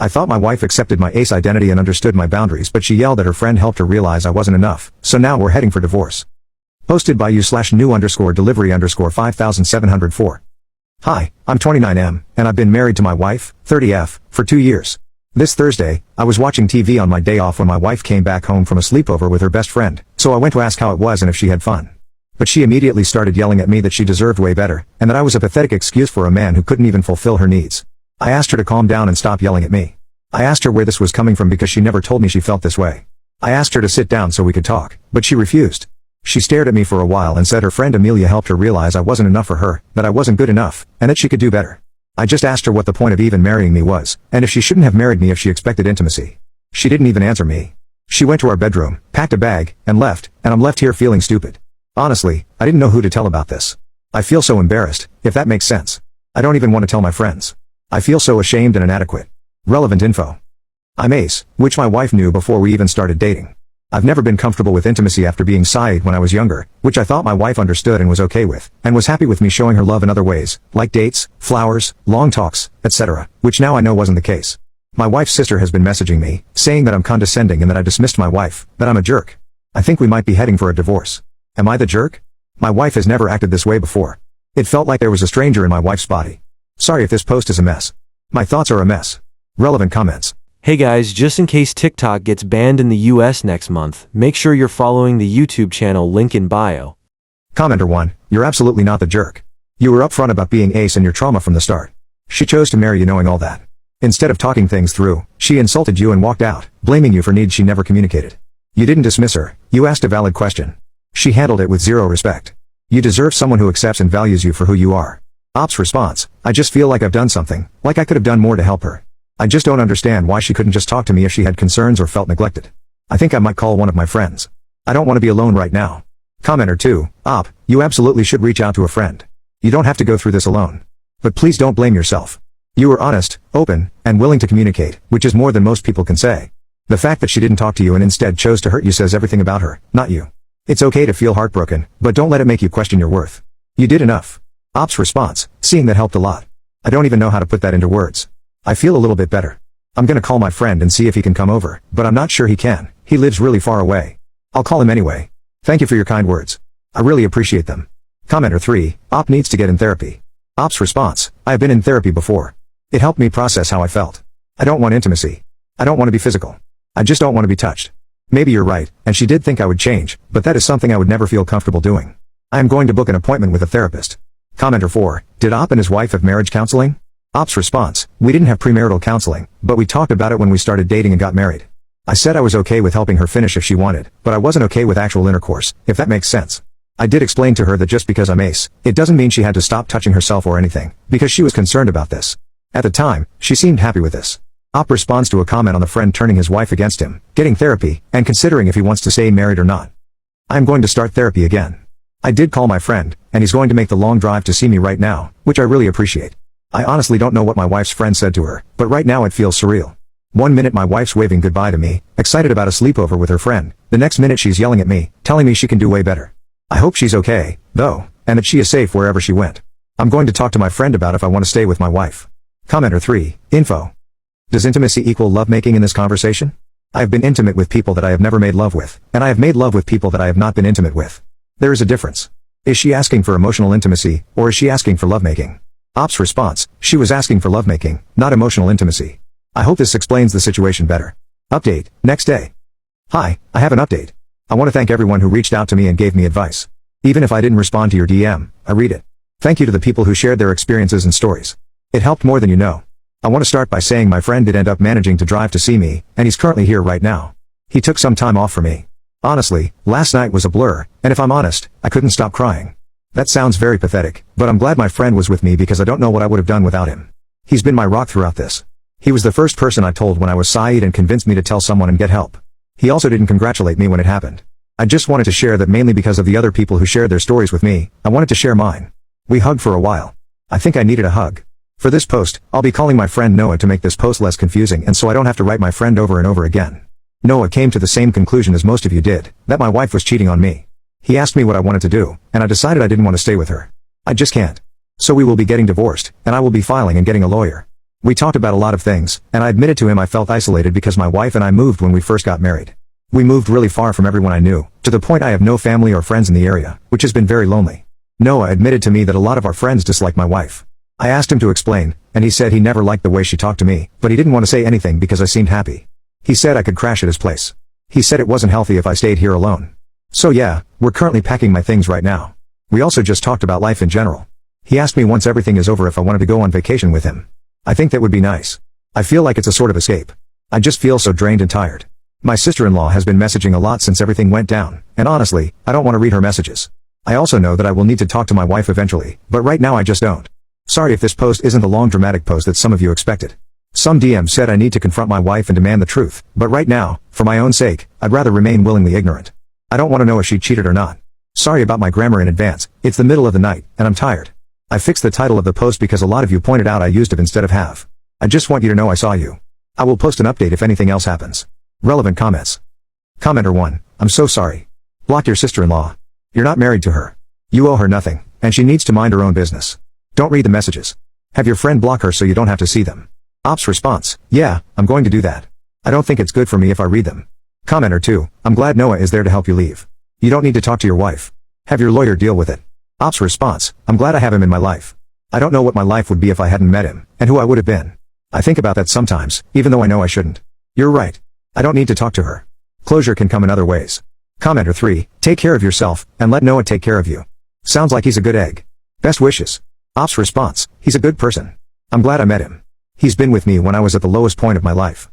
I thought my wife accepted my ace identity and understood my boundaries, but she yelled that her friend helped her realize I wasn't enough, so now we're heading for divorce. Posted by you/new_delivery_5704. Hi, I'm 29M, and I've been married to my wife, 30F, for 2 years. This Thursday, I was watching TV on my day off when my wife came back home from a sleepover with her best friend, so I went to ask how it was and if she had fun. But she immediately started yelling at me that she deserved way better, and that I was a pathetic excuse for a man who couldn't even fulfill her needs. I asked her to calm down and stop yelling at me. I asked her where this was coming from because she never told me she felt this way. I asked her to sit down so we could talk, but she refused. She stared at me for a while and said her friend Amelia helped her realize I wasn't enough for her, that I wasn't good enough, and that she could do better. I just asked her what the point of even marrying me was, and if she shouldn't have married me if she expected intimacy. She didn't even answer me. She went to our bedroom, packed a bag, and left, and I'm left here feeling stupid. Honestly, I didn't know who to tell about this. I feel so embarrassed, if that makes sense. I don't even want to tell my friends. I feel so ashamed and inadequate. Relevant info. I'm ace, which my wife knew before we even started dating. I've never been comfortable with intimacy after being Saeed when I was younger, which I thought my wife understood and was okay with, and was happy with me showing her love in other ways, like dates, flowers, long talks, etc., which now I know wasn't the case. My wife's sister has been messaging me, saying that I'm condescending and that I dismissed my wife, that I'm a jerk. I think we might be heading for a divorce. Am I the jerk? My wife has never acted this way before. It felt like there was a stranger in my wife's body. Sorry if this post is a mess. My thoughts are a mess. Relevant comments. Hey guys, just in case TikTok gets banned in the US next month, make sure you're following the YouTube channel link in bio. Commenter 1, you're absolutely not the jerk. You were upfront about being ace and your trauma from the start. She chose to marry you knowing all that. Instead of talking things through, she insulted you and walked out, blaming you for needs she never communicated. You didn't dismiss her, you asked a valid question. She handled it with zero respect. You deserve someone who accepts and values you for who you are. Op's response, I just feel like I've done something, like I could have done more to help her. I just don't understand why she couldn't just talk to me if she had concerns or felt neglected. I think I might call one of my friends. I don't want to be alone right now. Commenter 2, Op, you absolutely should reach out to a friend. You don't have to go through this alone. But please don't blame yourself. You were honest, open, and willing to communicate, which is more than most people can say. The fact that she didn't talk to you and instead chose to hurt you says everything about her, not you. It's okay to feel heartbroken, but don't let it make you question your worth. You did enough. Op's response, seeing that helped a lot. I don't even know how to put that into words. I feel a little bit better. I'm gonna call my friend and see if he can come over, but I'm not sure he can. He lives really far away. I'll call him anyway. Thank you for your kind words. I really appreciate them. Commenter 3, Op needs to get in therapy. Op's response, I have been in therapy before. It helped me process how I felt. I don't want intimacy. I don't want to be physical. I just don't want to be touched. Maybe you're right, and she did think I would change, but that is something I would never feel comfortable doing. I am going to book an appointment with a therapist. Commenter 4, did Op and his wife have marriage counseling? Op's response, we didn't have premarital counseling, but we talked about it when we started dating and got married. I said I was okay with helping her finish if she wanted, but I wasn't okay with actual intercourse, if that makes sense. I did explain to her that just because I'm ace, it doesn't mean she had to stop touching herself or anything, because she was concerned about this. At the time, she seemed happy with this. Op responds to a comment on the friend turning his wife against him, getting therapy, and considering if he wants to stay married or not. I'm going to start therapy again. I did call my friend, and he's going to make the long drive to see me right now, which I really appreciate. I honestly don't know what my wife's friend said to her, but right now it feels surreal. One minute my wife's waving goodbye to me, excited about a sleepover with her friend, the next minute she's yelling at me, telling me she can do way better. I hope she's okay, though, and that she is safe wherever she went. I'm going to talk to my friend about if I want to stay with my wife. Commenter 3, info. Does intimacy equal lovemaking in this conversation? I have been intimate with people that I have never made love with, and I have made love with people that I have not been intimate with. There is a difference. Is she asking for emotional intimacy, or is she asking for lovemaking? Op's response, she was asking for lovemaking, not emotional intimacy. I hope this explains the situation better. Update, next day. Hi, I have an update. I want to thank everyone who reached out to me and gave me advice. Even if I didn't respond to your DM, I read it. Thank you to the people who shared their experiences and stories. It helped more than you know. I want to start by saying my friend did end up managing to drive to see me, and he's currently here right now. He took some time off for me. Honestly, last night was a blur, and if I'm honest, I couldn't stop crying. That sounds very pathetic, but I'm glad my friend was with me because I don't know what I would have done without him. He's been my rock throughout this. He was the first person I told when I was Saeed and convinced me to tell someone and get help. He also didn't congratulate me when it happened. I just wanted to share that mainly because of the other people who shared their stories with me, I wanted to share mine. We hugged for a while. I think I needed a hug. For this post, I'll be calling my friend Noah to make this post less confusing and so I don't have to write my friend over and over again. Noah came to the same conclusion as most of you did, that my wife was cheating on me. He asked me what I wanted to do, and I decided I didn't want to stay with her. I just can't. So we will be getting divorced, and I will be filing and getting a lawyer. We talked about a lot of things, and I admitted to him I felt isolated because my wife and I moved when we first got married. We moved really far from everyone I knew, to the point I have no family or friends in the area, which has been very lonely. Noah admitted to me that a lot of our friends dislike my wife. I asked him to explain, and he said he never liked the way she talked to me, but he didn't want to say anything because I seemed happy. He said I could crash at his place. He said it wasn't healthy if I stayed here alone. So yeah, we're currently packing my things right now. We also just talked about life in general. He asked me once everything is over if I wanted to go on vacation with him. I think that would be nice. I feel like it's a sort of escape. I just feel so drained and tired. My sister-in-law has been messaging a lot since everything went down, and honestly, I don't want to read her messages. I also know that I will need to talk to my wife eventually, but right now I just don't. Sorry if this post isn't the long dramatic post that some of you expected. Some DMs said I need to confront my wife and demand the truth, but right now, for my own sake, I'd rather remain willingly ignorant. I don't want to know if she cheated or not. Sorry about my grammar in advance, it's the middle of the night, and I'm tired. I fixed the title of the post because a lot of you pointed out I used have instead of have. I just want you to know I saw you. I will post an update if anything else happens. Relevant comments. Commenter 1, I'm so sorry. Block your sister-in-law. You're not married to her. You owe her nothing, and she needs to mind her own business. Don't read the messages. Have your friend block her so you don't have to see them. Ops response, yeah, I'm going to do that. I don't think it's good for me if I read them. Commenter 2, I'm glad Noah is there to help you leave. You don't need to talk to your wife. Have your lawyer deal with it. Ops response, I'm glad I have him in my life. I don't know what my life would be if I hadn't met him, and who I would have been. I think about that sometimes, even though I know I shouldn't. You're right. I don't need to talk to her. Closure can come in other ways. Commenter 3, take care of yourself, and let Noah take care of you. Sounds like he's a good egg. Best wishes. Ops response, he's a good person. I'm glad I met him. He's been with me when I was at the lowest point of my life.